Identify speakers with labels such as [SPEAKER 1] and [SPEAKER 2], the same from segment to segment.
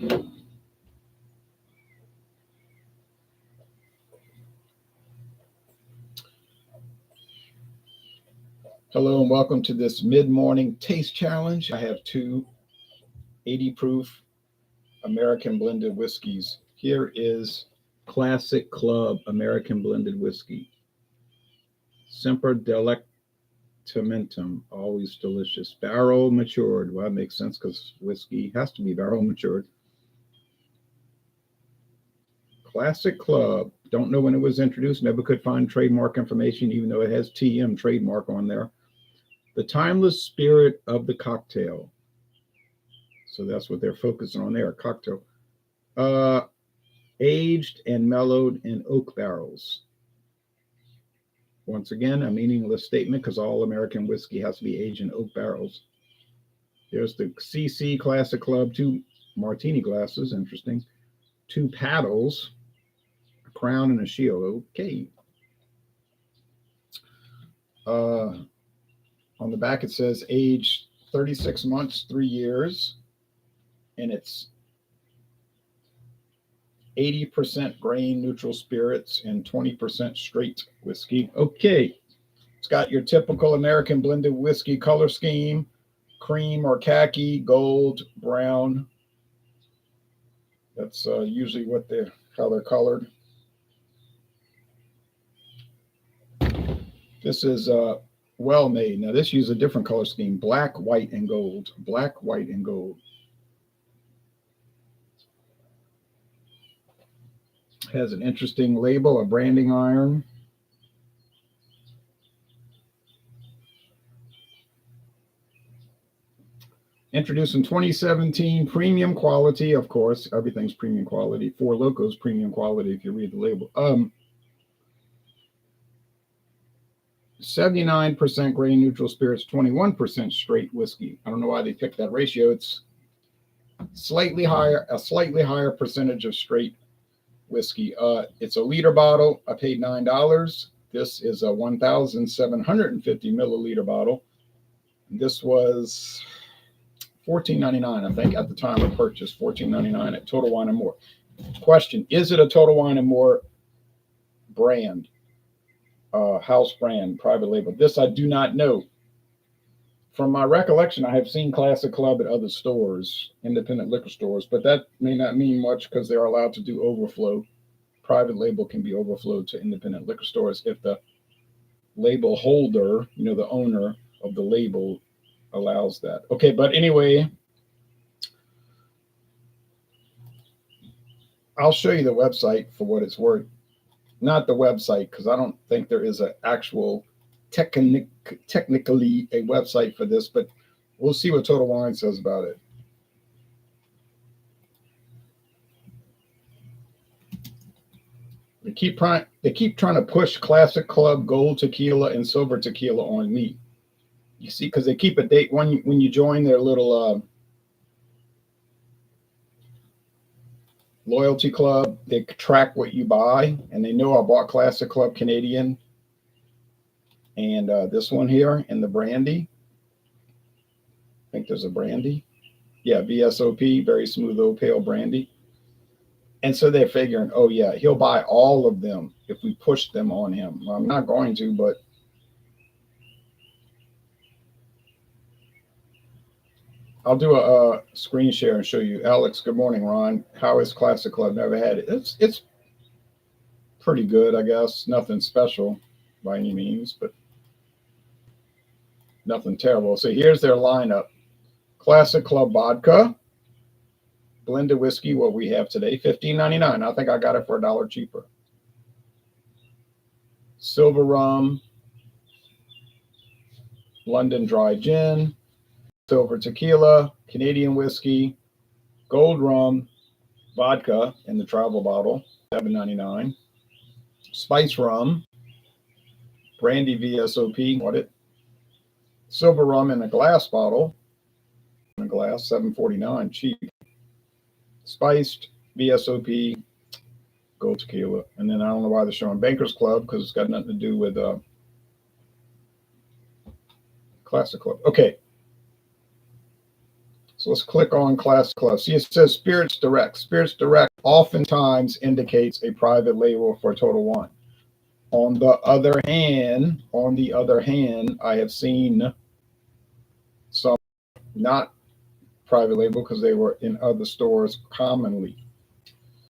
[SPEAKER 1] Hello and welcome to this mid-morning taste challenge. I have two 80 proof American blended whiskeys. Here is Classic Club American blended whiskey. Semper Delectamentum, always delicious. Barrel matured. Well, that makes sense because whiskey has to be barrel matured. Classic Club. Don't know when it was introduced. Never could find trademark information, even though it has TM trademark on there. The timeless spirit of the cocktail. So that's what they're focusing on there, cocktail. Aged and mellowed in oak barrels. Once again, a meaningless statement because all American whiskey has to be aged in oak barrels. There's the CC Classic Club, 2 martini glasses, interesting. 2 paddles, a crown and a shield. Okay. On the back it says aged 36 months, 3 years, and it's 80% grain neutral spirits and 20% straight whiskey. Okay, it's got your typical American blended whiskey color scheme: cream or khaki, gold, brown. That's usually how they're colored. This is well made. Now this uses a different color scheme: black, white, and gold. Black, white, and gold. Has an interesting label, a branding iron. Introduced in 2017, premium quality. Of course, everything's premium quality. Four Locos premium quality if you read the label. 79% grain neutral spirits, 21% straight whiskey. I don't know why they picked that ratio. It's a slightly higher percentage of straight whiskey. It's a liter bottle. I paid $9. This is a 1,750 milliliter bottle. This was $14.99, I think, at the time of purchase. $14.99 at Total Wine & More. Question: is it a Total Wine & More brand, house brand, private label? This I do not know. From my recollection, I have seen Classic Club at other stores, independent liquor stores, but that may not mean much because they're allowed to do overflow. Private label can be overflowed to independent liquor stores if the label holder, the owner of the label, allows that. Okay, but anyway, I'll show you the website for what it's worth. Not the website, because I don't think there is an actual technically a website for this, but we'll see what Total Wine says about it. They keep trying to push Classic Club Gold Tequila and Silver Tequila on me. You see, because they keep a date when you join their little loyalty club. They track what you buy, and they know I bought Classic Club Canadian and this one here and the brandy. I think there's a brandy. Yeah, VSOP, very smooth old pale brandy. And so they're figuring, oh yeah, he'll buy all of them if we push them on him. Well, I'm not going to, but I'll do a screen share and show you. Alex, good morning, Ron. How is Classic Club? Never had it. It's pretty good, I guess. Nothing special by any means, but nothing terrible. So here's their lineup: Classic Club vodka, blended whiskey, what we have today, $15.99. I think I got it for $1 cheaper. Silver rum, London dry gin, silver tequila, Canadian whiskey, gold rum, vodka in the travel bottle, $7.99. Spice rum, brandy VSOP, what it? Silver rum in a glass bottle, in a glass, $7.49, cheap. Spiced VSOP, gold tequila. And then I don't know why they're showing Bankers Club, because it's got nothing to do with Classic Club. Okay. So let's click on Class Club. See, it says Spirits Direct. Spirits Direct oftentimes indicates a private label for Total Wine. On the other hand, I have seen some not private label because they were in other stores commonly.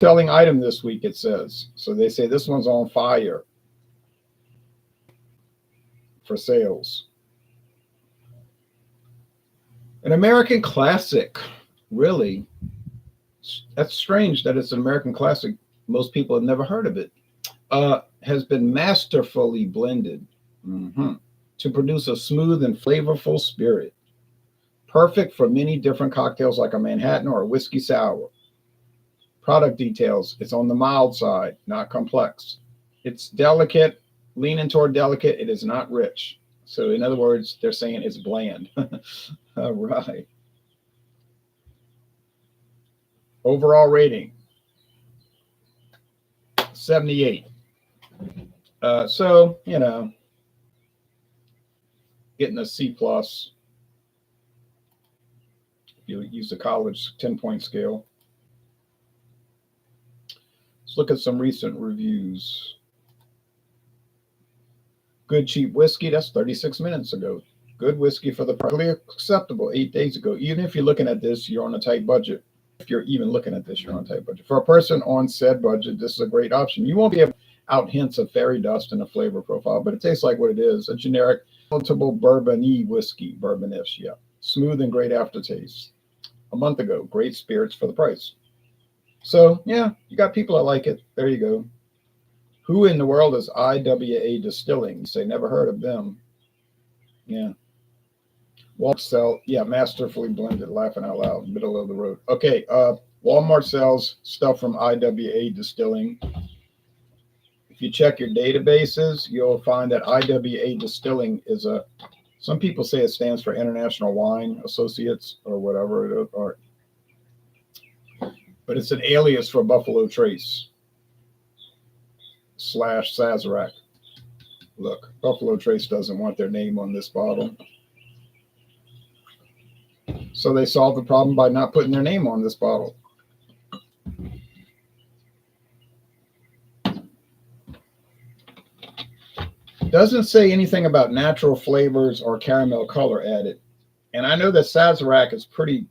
[SPEAKER 1] Selling item this week, it says. So they say this one's on fire for sales. An American classic, really. That's strange that it's an American classic. Most people have never heard of it. Has been masterfully blended to produce a smooth and flavorful spirit. Perfect for many different cocktails like a Manhattan or a whiskey sour. Product details, it's on the mild side, not complex. It's delicate, leaning toward delicate. It is not rich. So in other words, they're saying it's bland. All right. Overall rating, 78. So, you know, getting a C+. If you use the college 10-point scale. Let's look at some recent reviews. Good cheap whiskey, that's 36 minutes ago. Good whiskey for the price. Acceptable 8 days ago. Even if you're looking at this, you're on a tight budget. If you're even looking at this, you're on a tight budget. For a person on said budget, this is a great option. You won't be able to out hints of fairy dust and a flavor profile, but it tastes like what it is. A generic, palatable bourbon-y whiskey, bourbon-ish, yeah. Smooth and great aftertaste. A month ago, great spirits for the price. So, yeah, you got people that like it. There you go. Who in the world is I.W.A. Distilling? You say, never heard of them. Yeah. Walmart sell, yeah, masterfully blended, laughing out loud, middle of the road. Okay, Walmart sells stuff from I.W.A. Distilling. If you check your databases, you'll find that I.W.A. Distilling is some people say it stands for International Wine Associates or whatever, but it's an alias for Buffalo Trace / Sazerac. Look, Buffalo Trace doesn't want their name on this bottle. So they solved the problem by not putting their name on this bottle. Doesn't say anything about natural flavors or caramel color added. And I know that Sazerac is pretty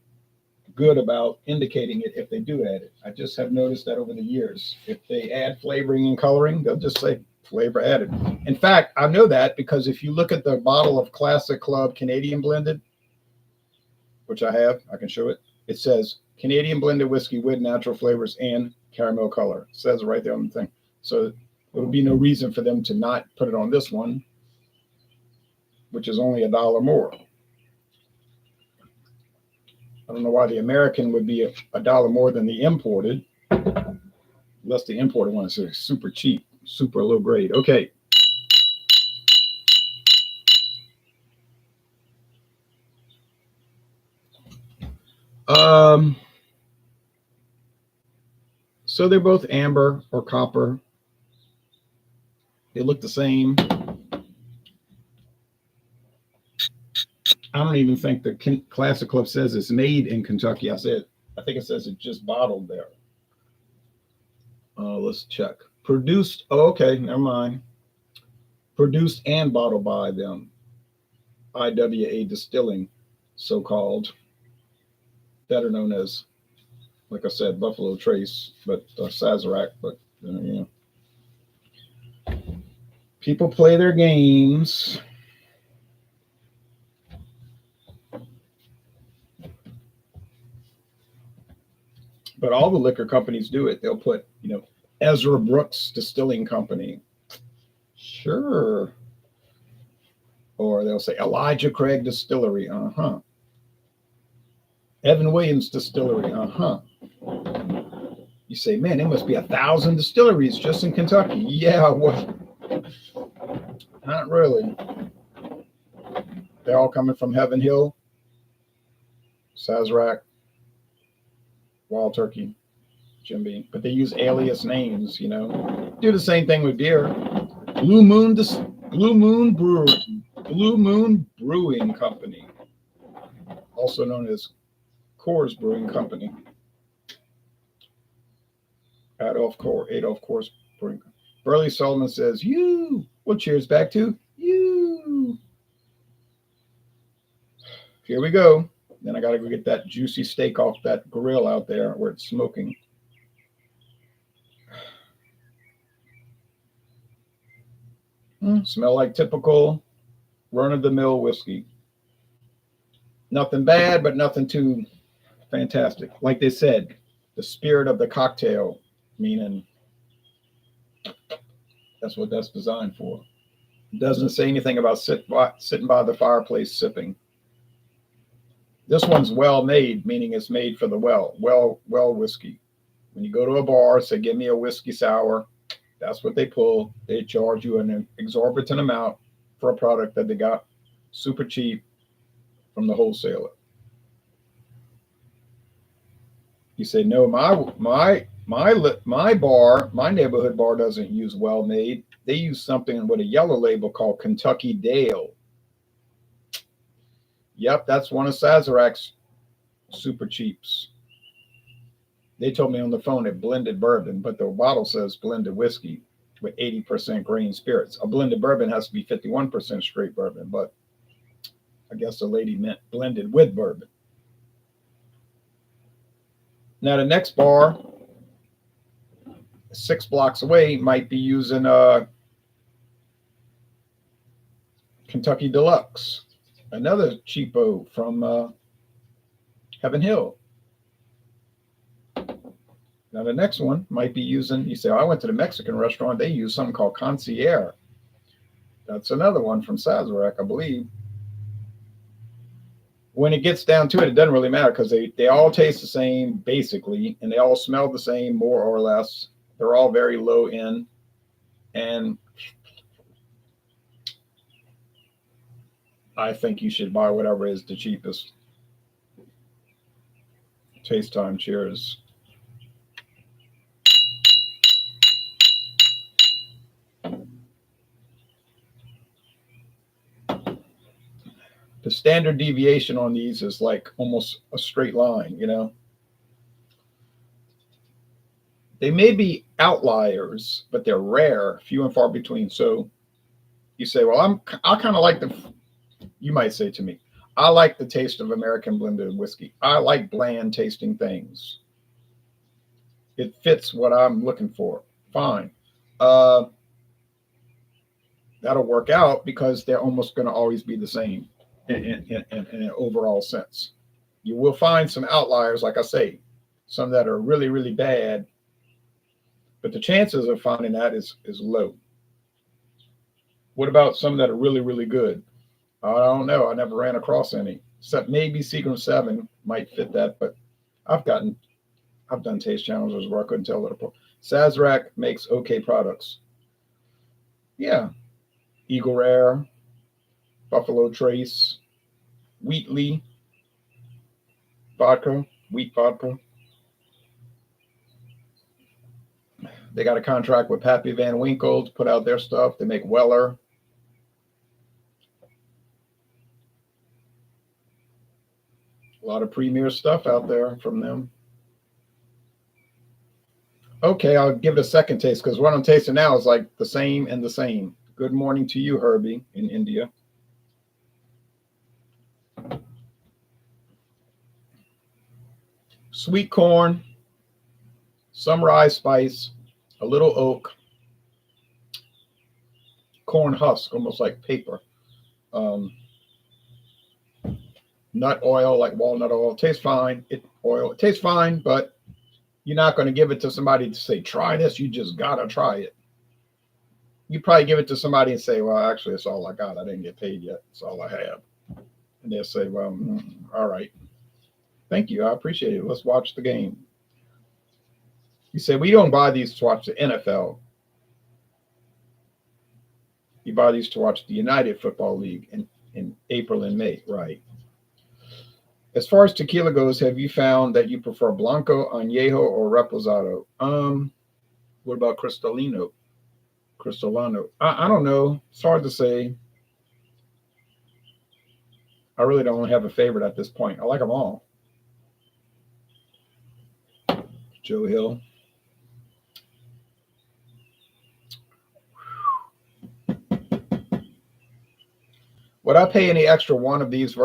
[SPEAKER 1] good about indicating it if they do add it. I just have noticed that over the years. If they add flavoring and coloring, they'll just say flavor added. In fact, I know that because if you look at the bottle of Classic Club Canadian Blended, which I have, I can show it. It says Canadian blended whiskey with natural flavors and caramel color. It says it right there on the thing. So there would be no reason for them to not put it on this one, which is only $1 more. I don't know why the American would be $1 more than the imported, unless the imported one is super cheap, super low grade. Okay. So they're both amber or copper. They look the same. I don't even think the Classic Club says it's made in Kentucky. I think it says it's just bottled there. Let's check. Produced. Oh, okay, never mind. Produced and bottled by them. I.W.A. Distilling, so-called. Better known as, like I said, Buffalo Trace, but Sazerac. But yeah. People play their games. But all the liquor companies do it. They'll put, Ezra Brooks Distilling Company. Sure. Or they'll say Elijah Craig Distillery. Evan Williams Distillery. You say, man, there must be 1,000 distilleries just in Kentucky. Yeah, well, not really. They're all coming from Heaven Hill, Sazerac, Wild Turkey, Jim Beam, but they use alias names, Do the same thing with beer. Blue Moon Brewing Company, also known as Coors Brewing Company. Adolf Coors Brewing Company. Burley Sullivan says, you. Well, cheers back to you. Here we go. Then I got to go get that juicy steak off that grill out there where it's smoking. Smell like typical run-of-the-mill whiskey. Nothing bad, but nothing too fantastic. Like they said, the spirit of the cocktail, meaning that's what that's designed for. It doesn't say anything about sitting by the fireplace sipping. This one's well made, meaning it's made for the well whiskey. When you go to a bar, say, give me a whiskey sour, that's what they pull. They charge you an exorbitant amount for a product that they got super cheap from the wholesaler. You say, no, my bar, my neighborhood bar doesn't use well made. They use something with a yellow label called Kentucky Dale. Yep, that's one of Sazerac's super cheaps. They told me on the phone it blended bourbon, but the bottle says blended whiskey with 80% grain spirits. A blended bourbon has to be 51% straight bourbon, but I guess the lady meant blended with bourbon. Now the next bar, 6 blocks away, might be using Kentucky Deluxe, another cheapo from Heaven Hill. Now the next one might be using, you say, oh, I went to the Mexican restaurant, they use something called Concierge. That's another one from Sazerac, I believe. When it gets down to it, it doesn't really matter because they all taste the same, basically, and they all smell the same, more or less. They're all very low end. And I think you should buy whatever is the cheapest. Taste time, cheers. The standard deviation on these is like almost a straight line, you know. They may be outliers, but they're rare, few and far between. So you say, well, I kind of like you might say to me, I like the taste of American blended whiskey. I like bland tasting things. It fits what I'm looking for. Fine. That'll work out because they're almost going to always be the same. In an overall sense. You will find some outliers, like I say, some that are really, really bad, but the chances of finding that is low. What about some that are really, really good? I don't know. I never ran across any, except maybe Seagram 7 might fit that, but I've done taste challenges where I couldn't tell it apart. Sazerac makes okay products. Yeah. Eagle Rare, Buffalo Trace, Wheatley vodka, wheat vodka. They got a contract with Pappy Van Winkle to put out their stuff. They make Weller. A lot of premier stuff out there from them. Okay, I'll give it a second taste because what I'm tasting now is like the same and the same. Good morning to you, Herbie, in India. Sweet corn, some rye spice, a little oak, corn husk, almost like paper. Nut oil, like walnut oil. Tastes fine. It tastes fine, but you're not going to give it to somebody to say, try this. You just got to try it. You probably give it to somebody and say, well, actually, it's all I got. I didn't get paid yet. It's all I have. And they'll say, well, all right. Thank you. I appreciate it. Let's watch the game. You say, we don't buy these to watch the NFL. You buy these to watch the United Football League in April and May. Right. As far as tequila goes, have you found that you prefer Blanco, Añejo, or Reposado? What about Cristalino? I don't know. It's hard to say. I really don't have a favorite at this point. I like them all. Joe Hill. Would I pay any extra one of these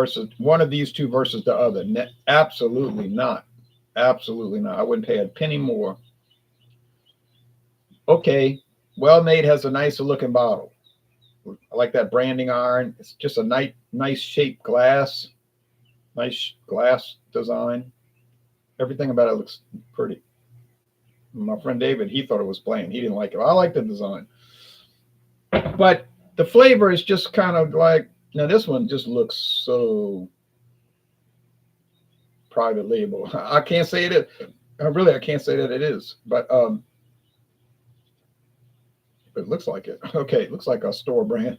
[SPEAKER 1] two versus the other? Absolutely not. Absolutely not. I wouldn't pay a penny more. Okay, Well Made has a nicer looking bottle. I like that branding iron. It's just a nice shaped glass, nice glass design. Everything about it looks pretty. My friend David, he thought it was plain. He didn't like it. I like the design, but the flavor is just kind of like, now this one just looks so private label. I can't say it is. I can't say that it is, but it looks like it. Okay, it looks like a store brand.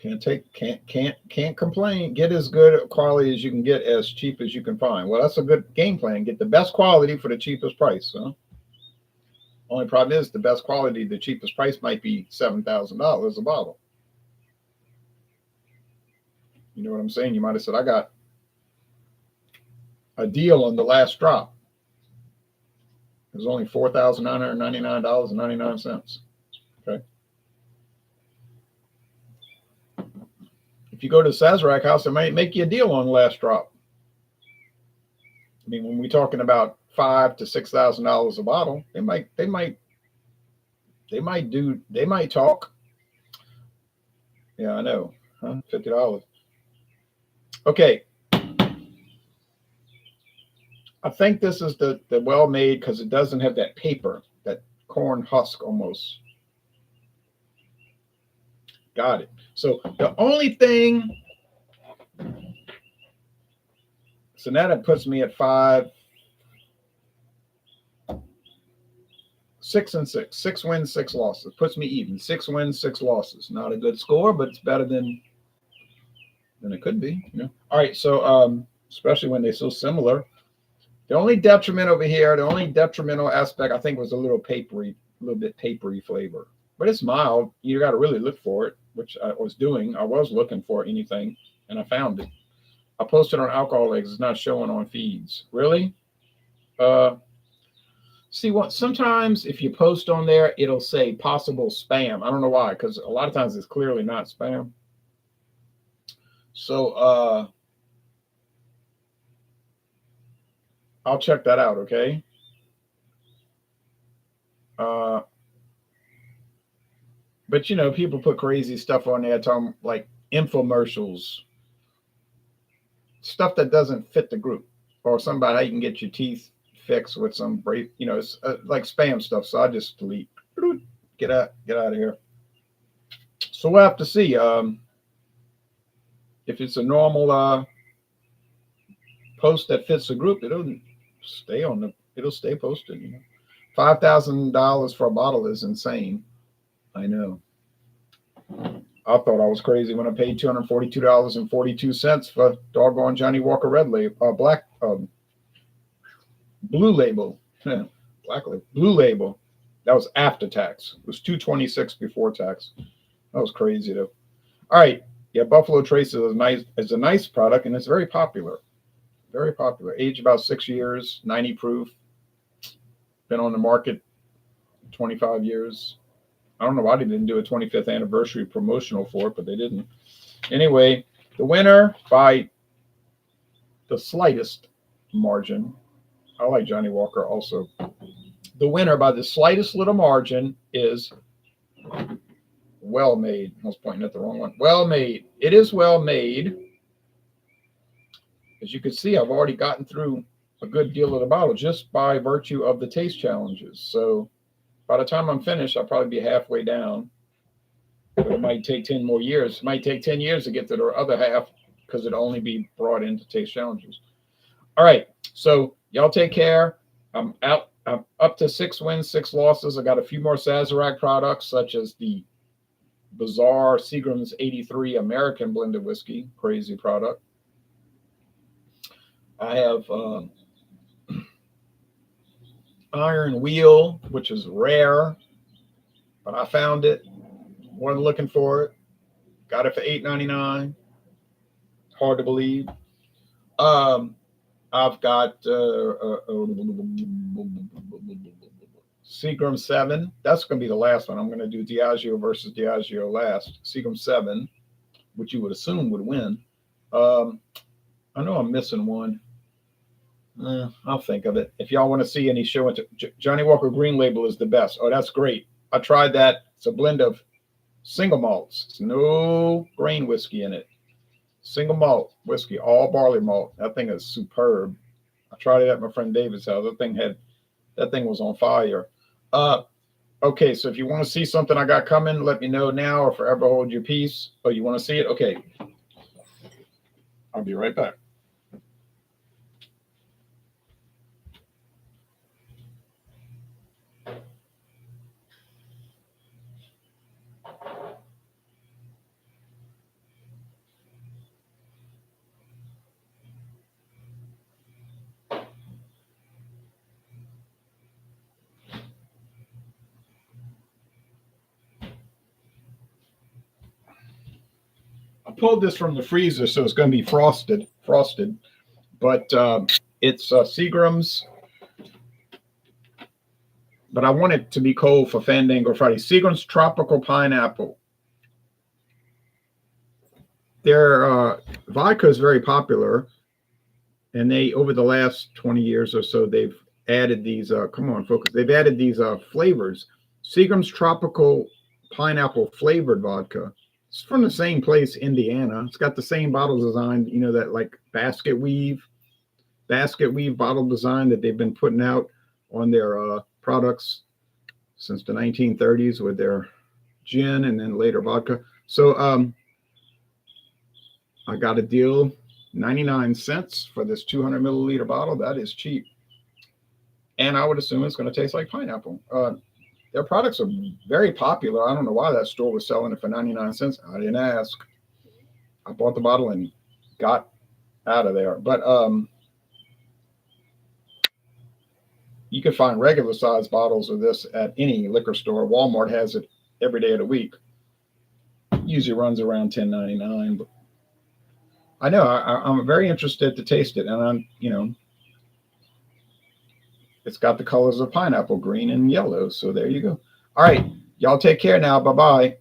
[SPEAKER 1] Can't complain. Get as good quality as you can get, as cheap as you can find. Well, that's a good game plan. Get the best quality for the cheapest price. Huh? Only problem is the best quality, the cheapest price might be $7,000 a bottle. You know what I'm saying? You might have said, I got a deal on the last drop. It was only $4,999.99. Okay. If you go to the Sazerac house, they might make you a deal on the last drop. I mean, when we're talking about $5,000 to $6,000 a bottle, they might talk. Yeah, I know. Huh? $50. Okay. I think this is the Well Made because it doesn't have that paper, that corn husk almost. Got it. So the only thing, so now that puts me at 6 and 6. 6 wins, 6 losses. Puts me even. 6 wins, 6 losses. Not a good score, but it's better than it could be. You know. All right. So especially when they're so similar. The only detriment over here, the only detrimental aspect, I think, was a little bit papery flavor. But it's mild. You got to really look for it, which I was doing. I was looking for anything, and I found it. I posted on Alcohol Eggs. It's not showing on feeds. Really? See what? Sometimes if you post on there, it'll say possible spam. I don't know why, because a lot of times it's clearly not spam. So I'll check that out. Okay. But you know, people put crazy stuff on there, talking like infomercials, stuff that doesn't fit the group, or something about how you can get your teeth fixed with some break. You know, it's like spam stuff. So I just delete. Get out of here. So we'll have to see. If it's a normal post that fits the group, it'll stay posted. You know, $5,000 for a bottle is insane. I know. I thought I was crazy when I paid $242.42 for doggone Johnny Walker Red Label, Blue Label, Black Label, Blue Label. That was after tax. It was $226 before tax. That was crazy though. All right, yeah, Buffalo Trace is a nice product, and it's very popular. Very popular. Aged about 6 years, 90 proof. Been on the market 25 years. I don't know why they didn't do a 25th anniversary promotional for it, but they didn't. Anyway, the winner by the slightest margin. I like Johnny Walker also. The winner by the slightest little margin is Well Made. I was pointing at the wrong one. Well Made. It is Well Made. As you can see, I've already gotten through a good deal of the bottle just by virtue of the taste challenges. So by the time I'm finished, I'll probably be halfway down. But it might take 10 more years. It might take 10 years to get to the other half because it'll only be brought into taste challenges. All right. So y'all take care. I'm out. I'm up to 6 wins, 6 losses. I got a few more Sazerac products, such as the bizarre Seagram's 83 American blended whiskey. Crazy product. I have Iron Wheel, which is rare, but I found it. Wasn't looking for it. Got it for $8.99. Hard to believe. I've got Seagram 7. That's going to be the last one. I'm going to do Diageo versus Diageo last. Seagram 7, which you would assume would win. I know I'm missing one. I'll think of it. If y'all want to see any show, Johnny Walker Green Label is the best. Oh, that's great. I tried that. It's a blend of single malts. It's no grain whiskey in it. Single malt whiskey, all barley malt. That thing is superb. I tried it at my friend David's house. That thing was on fire. Okay, so if you want to see something I got coming, let me know now or forever hold your peace. Oh, you want to see it? Okay. I'll be right back. I pulled this from the freezer, so it's going to be frosted, but it's Seagram's. But I want it to be cold for Fandango Friday. Seagram's Tropical Pineapple. Their vodka is very popular, and they over the last 20 years or so they've added these. Come on, focus. They've added these flavors. Seagram's Tropical Pineapple flavored vodka. It's from the same place, Indiana. It's got the same bottle design, you know, that like basket weave bottle design that they've been putting out on their products since the 1930s with their gin and then later vodka. So I got a deal, 99 cents for this 200 milliliter bottle. That is cheap. And I would assume it's going to taste like pineapple. Their products are very popular. I don't know why that store was selling it for 99 cents. I didn't ask. I bought the bottle and got out of there. But you can find regular size bottles of this at any liquor store. Walmart has it every day of the week. Usually runs around $10.99. But I know I'm very interested to taste it, and it's got the colors of pineapple, green and yellow. So there you go. All right, y'all take care now. Bye bye.